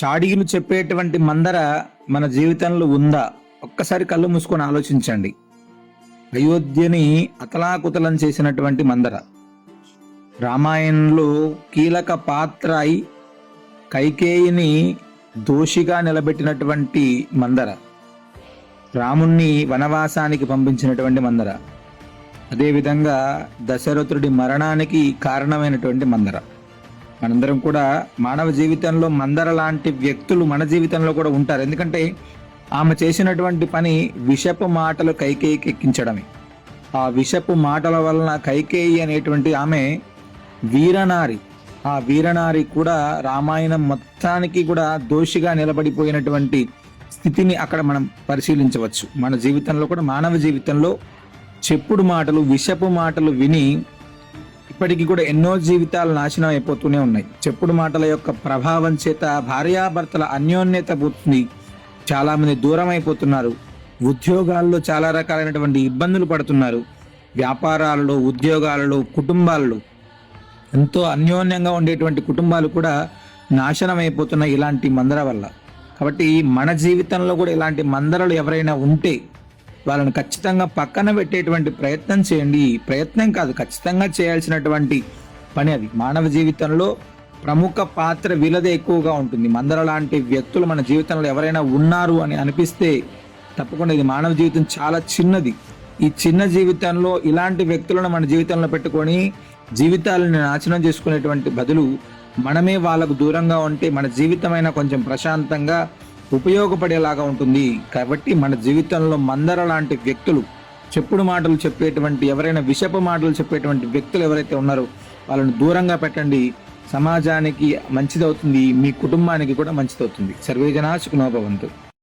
చాడీలు చెప్పేటువంటి మందర మన జీవితంలో ఉందా? ఒక్కసారి కళ్ళు మూసుకొని ఆలోచించండి. అయోధ్యని అతలాకుతలం చేసినటువంటి మందర, రామాయణంలో కీలక పాత్ర అయి కైకేయిని దోషిగా నిలబెట్టినటువంటి మందర, రాముణ్ణి వనవాసానికి పంపించినటువంటి మందర, అదేవిధంగా దశరథుడి మరణానికి కారణమైనటువంటి మందర. మనందరం కూడా మానవ జీవితంలో మందర లాంటి వ్యక్తులు మన జీవితంలో కూడా ఉంటారు. ఎందుకంటే ఆమె చేసినటువంటి పని విషపు మాటలు కైకేయికి ఎక్కించడమే. ఆ విషపు మాటల వలన కైకేయి అనేటువంటి ఆమె వీరనారి, ఆ వీరనారి కూడా రామాయణం మొత్తానికి కూడా దోషిగా నిలబడిపోయినటువంటి స్థితిని అక్కడ మనం పరిశీలించవచ్చు. మన జీవితంలో కూడా, మానవ జీవితంలో చెప్పుడు మాటలు, విషపు మాటలు విని ఇప్పటికీ కూడా ఎన్నో జీవితాలు నాశనం అయిపోతూనే ఉన్నాయి. చెప్పుడు మాటల యొక్క ప్రభావం చేత భార్యాభర్తల అన్యోన్యత పోతుంది, చాలా మంది దూరం అయిపోతున్నారు, ఉద్యోగాల్లో చాలా రకాలైనటువంటి ఇబ్బందులు పడుతున్నారు, వ్యాపారాలలో, ఉద్యోగాలలో, కుటుంబాలలో ఎంతో అన్యోన్యంగా ఉండేటువంటి కుటుంబాలు కూడా నాశనం అయిపోతున్నాయి ఇలాంటి మందర వల్ల. కాబట్టి మన జీవితంలో కూడా ఇలాంటి మందరలు ఎవరైనా ఉంటే వాళ్ళని ఖచ్చితంగా పక్కన పెట్టేటువంటి ప్రయత్నం చేయండి. ప్రయత్నం కాదు, ఖచ్చితంగా చేయాల్సినటువంటి పని అది. మానవ జీవితంలో ప్రముఖ పాత్ర వీళ్ళదే ఎక్కువగా ఉంటుంది. మందర లాంటి వ్యక్తులు మన జీవితంలో ఎవరైనా ఉన్నారు అని అనిపిస్తే తప్పకుండా ఇది మానవ జీవితం చాలా చిన్నది. ఈ చిన్న జీవితంలో ఇలాంటి వ్యక్తులను మన జీవితంలో పెట్టుకొని జీవితాలను నాశనం చేసుకునేటువంటి బదులు మనమే వాళ్ళకు దూరంగా ఉంటే మన జీవితమైనా కొంచెం ప్రశాంతంగా ఉపయోగపడేలాగా ఉంటుంది. కాబట్టి మన జీవితంలో మందర లాంటి వ్యక్తులు, చెప్పుడు మాటలు చెప్పేటువంటి, ఎవరైనా విషపు మాటలు చెప్పేటువంటి వ్యక్తులు ఎవరైతే ఉన్నారో వాళ్ళని దూరంగా పెట్టండి. సమాజానికి మంచిదవుతుంది, మీ కుటుంబానికి కూడా మంచిదవుతుంది. సర్వే జనా సుఖినో భవంతు.